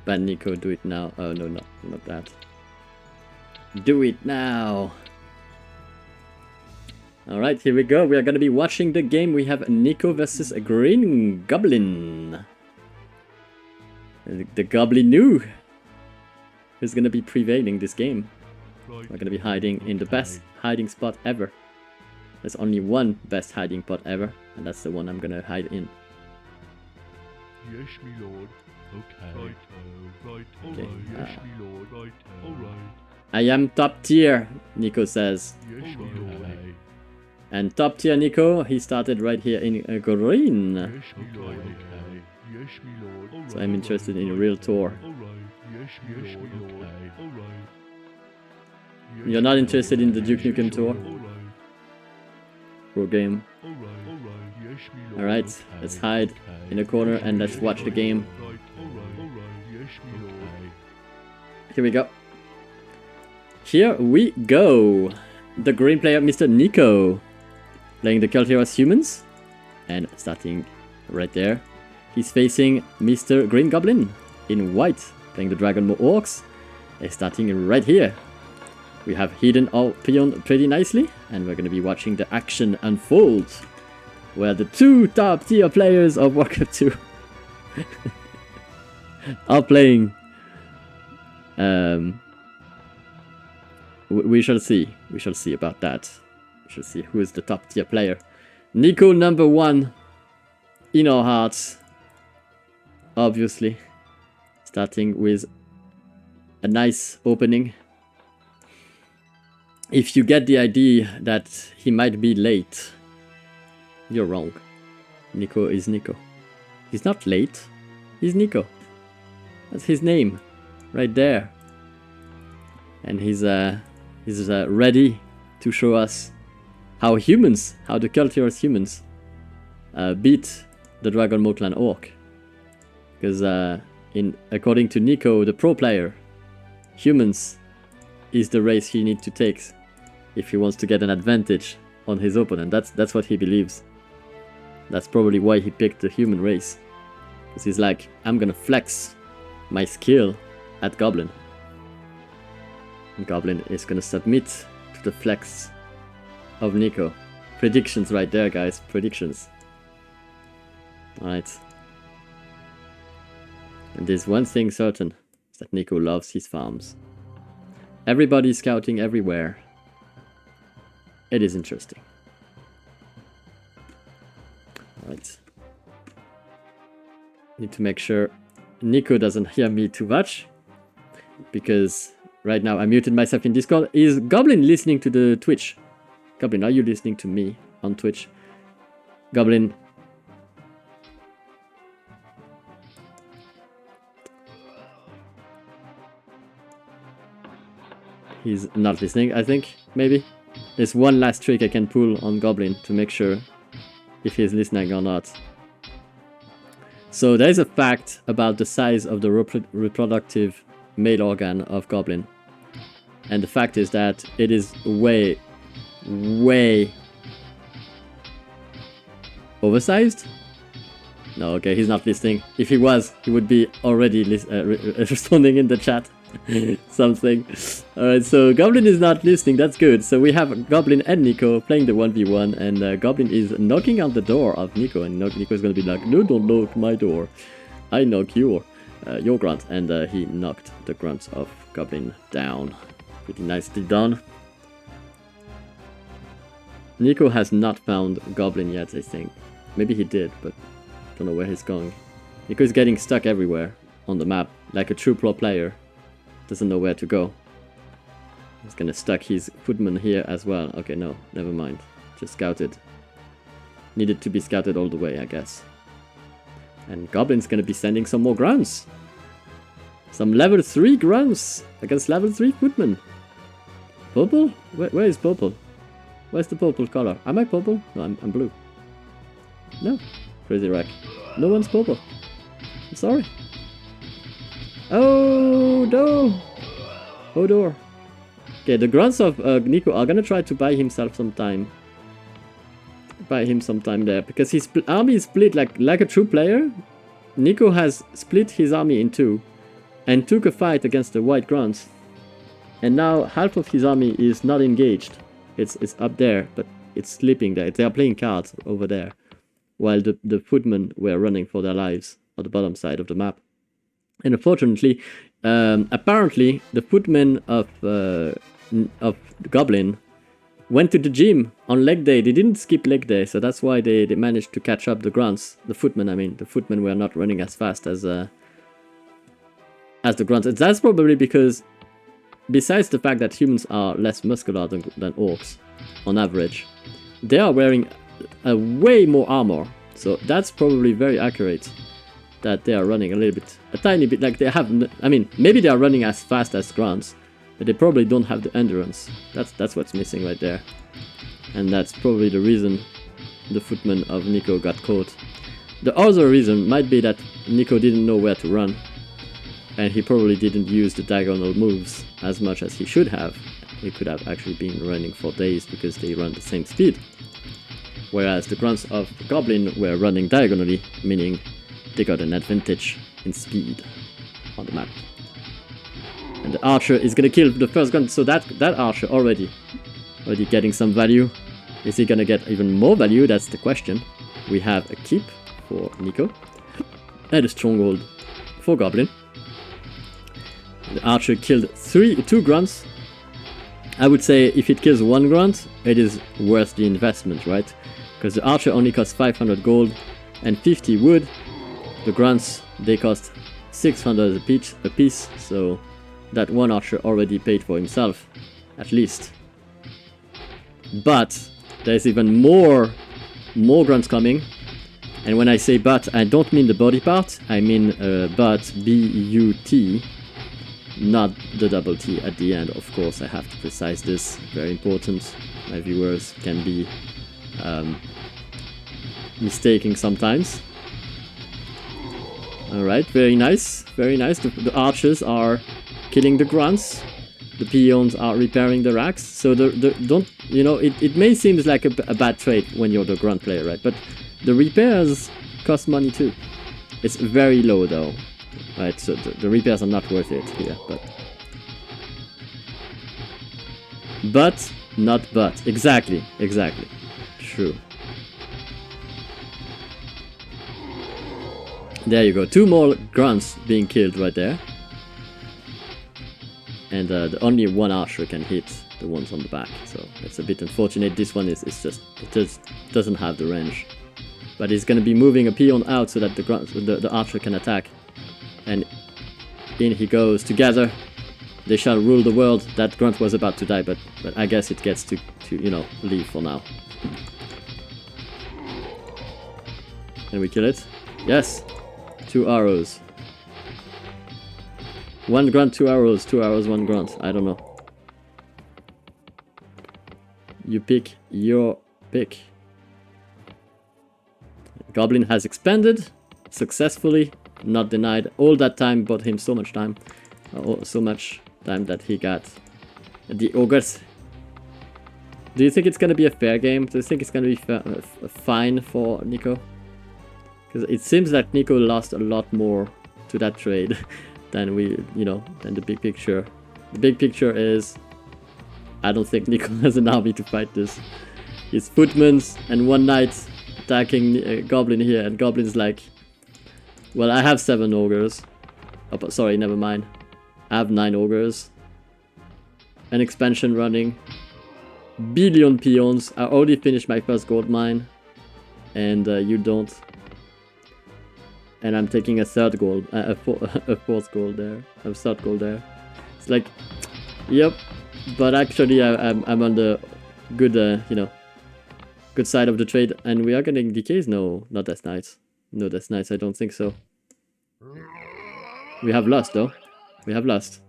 But Niko, do it now. Oh no, not that. Do it now. Alright, here we go. We are gonna be watching the game. We have Niko versus GreenGoblin. The Goblin new who's gonna be prevailing this game. We're gonna be hiding in the best hiding spot ever. There's only one best hiding spot ever, and that's the one I'm gonna hide in. Yes, me lord. Okay. Right. Okay, Yes, me lord. Right. All right. I am top tier, Niko says. Yes, me lord. And top tier Niko, he started right here in green. Yes, me lord. Okay. Yes, me lord. So I'm interested in a real tour. All right. Yes, me lord. Okay. All right. You're not interested in the Duke Nukem tour? All right. Pro game. All right. All right. Yes, me lord. Alright, Okay. let's hide in a corner and let's watch the game. Right. All right. All right. Yes, me lord. Here we go. Here we go. The green player, Mr. Niko, playing the Cult Heroes humans. And starting right there, he's facing Mr. GreenGoblin in white, playing the Dragon Mo Orcs. And starting right here. We have hidden our peon pretty nicely, and we're going to be watching the action unfold, where the two top tier players of Warcraft 2 are playing. We shall see. We shall see about that. We shall see who is the top tier player. Niko number 1 in our hearts, obviously. Starting with a nice opening. If you get the idea that he might be late, you're wrong. Niko is Niko. He's not late. He's Niko. That's his name, right there. And he's ready to show us how humans, how the Cult Heroes humans, beat the Dragon Mo Clan Orc. Because according to Niko, the pro player, humans is the race he needs to take if he wants to get an advantage on his opponent. That's what he believes. That's probably why he picked the human race. Because he's like, I'm gonna flex my skill at Goblin. And Goblin is gonna submit to the flex of Niko. Predictions right there, guys. Predictions. Alright. And there's one thing certain, is that Niko loves his farms. Everybody's scouting everywhere. It is interesting. Alright. Need to make sure Niko doesn't hear me too much, because right now I muted myself in Discord. Is Goblin listening to the Twitch? Goblin, are you listening to me on Twitch? Goblin. He's not listening, I think, maybe. There's one last trick I can pull on Goblin to make sure if he's listening or not. So there is a fact about the size of the reproductive male organ of Goblin. And the fact is that it is way oversized? No, okay, he's not listening. If he was, he would be already responding in the chat. Something. Alright, so Goblin is not listening, that's good. So we have Goblin and Niko playing the 1v1, and Goblin is knocking on the door of Niko, and Niko is gonna be like, no, don't knock my door. I knock your grunt. And he knocked the grunt of Goblin down. Pretty nicely done. Niko has not found Goblin yet, I think. Maybe he did, but don't know where he's going. Niko is getting stuck everywhere on the map, like a true pro player. Doesn't know where to go. He's gonna stuck his footman here as well. Okay, no, never mind. Just scouted. Needed to be scouted all the way, I guess. And Goblin's gonna be sending some more grunts. Some level 3 grunts against level 3 footman. Purple? Where is purple? Where's the purple color? Am I purple? No, I'm blue. No. Crazy Rack. No one's purple. I'm sorry. Oh, no! Oh, door. Okay, the grunts of Niko are gonna try to buy himself some time. Buy him some time there, because his army is split like a true player. Niko has split his army in two. and took a fight against the white grunts. And now half of his army is not engaged. It's up there, but it's sleeping there. They are playing cards over there, while the footmen were running for their lives on the bottom side of the map. And unfortunately, apparently the footmen of Goblin went to the gym on leg day. They didn't skip leg day, so that's why they managed to catch up the grunts. The footmen, I mean, the footmen were not running as fast as the grunts. And that's probably because, besides the fact that humans are less muscular than orcs, on average, they are wearing a way more armor. So that's probably very accurate, that they are running a tiny bit, like they have, I mean, maybe they are running as fast as grunts, but they probably don't have the endurance. That's what's missing right there. And that's probably the reason the footman of Niko got caught. The other reason might be that Niko didn't know where to run, and he probably didn't use the diagonal moves as much as he should have. He could have actually been running for days because they run the same speed. Whereas the grunts of the Goblin were running diagonally, meaning they got an advantage in speed on the map. And the archer is gonna kill the first gun, so that archer already getting some value. Is he gonna get even more value? That's the question. We have a keep for Niko and a stronghold for Goblin. The archer killed two grunts. I would say if it kills one grunt, it is worth the investment, right? Because the archer only costs 500 gold and 50 wood. The grunts, they cost 600 a piece, so that one archer already paid for himself, at least. But there's even more grunts coming. And when I say but, I don't mean the body part, I mean but, B-U-T, not the double T at the end. Of course, I have to precise this, very important. My viewers can be mistaking sometimes. Alright, very nice, very nice. The archers are killing the grunts. The peons are repairing the racks. So don't, you know, it may seem like a bad trade when you're the grunt player, right? But the repairs cost money too. It's very low though. Right, so the repairs are not worth it here, but not but. Exactly. True. There you go. 2 more grunts being killed right there. And only one archer can hit the ones on the back, so it's a bit unfortunate. This one is just, it just doesn't have the range. But he's gonna be moving a peon out so that the archer can attack. And in he goes. Together they shall rule the world. That grunt was about to die, but I guess it gets to you know, leave for now. Can we kill it? Yes. 2 arrows. 1 grunt, 2 arrows, 2 arrows, 1 grunt. I don't know. You pick your pick. Goblin has expanded successfully, not denied. All that time bought him so much time. So much time that he got the ogres. Do you think it's gonna be a fair game? Do you think it's gonna be fine for Niko? Because it seems that Niko lost a lot more to that trade than than the big picture. The big picture is, I don't think Niko has an army to fight this. His footmen and 1 knight attacking Goblin here, and Goblin's like, well, I have 7 ogres. Oh, sorry, never mind. I have 9 ogres. An expansion running. Billion peons. I already finished my first gold mine. And you don't. And I'm taking a 3rd gold. A 4th gold there. A 3rd gold there. It's like, yep. But actually, I'm on the good, good side of the trade. And we are getting decays? No, not Death Knights. No Death Knights, I don't think so. We have lost though. We have lost.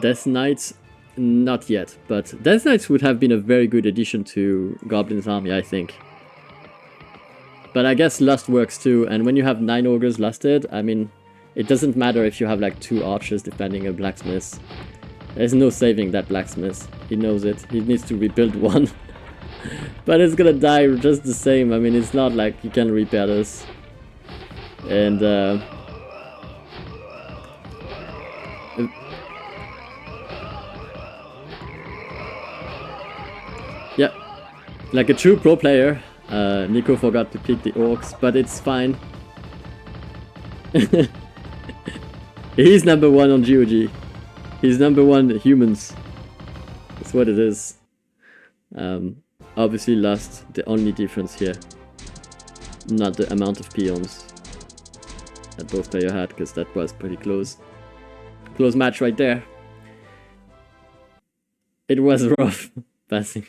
Death Knights, not yet. But Death Knights would have been a very good addition to Goblin's army, I think. But I guess Lust works too. And when you have 9 ogres lusted, I mean, it doesn't matter if you have like 2 archers defending a blacksmith. There's no saving that blacksmith. He knows it. He needs to rebuild one. But it's gonna die just the same. I mean, it's not like you can repair this. And yeah, like a true pro player, Niko forgot to pick the orcs, but it's fine. He's number one on GOG. He's number one humans. That's what it is. Obviously lost, the only difference here. Not the amount of peons that both players had, because that was pretty close. Close match right there. It was rough passing.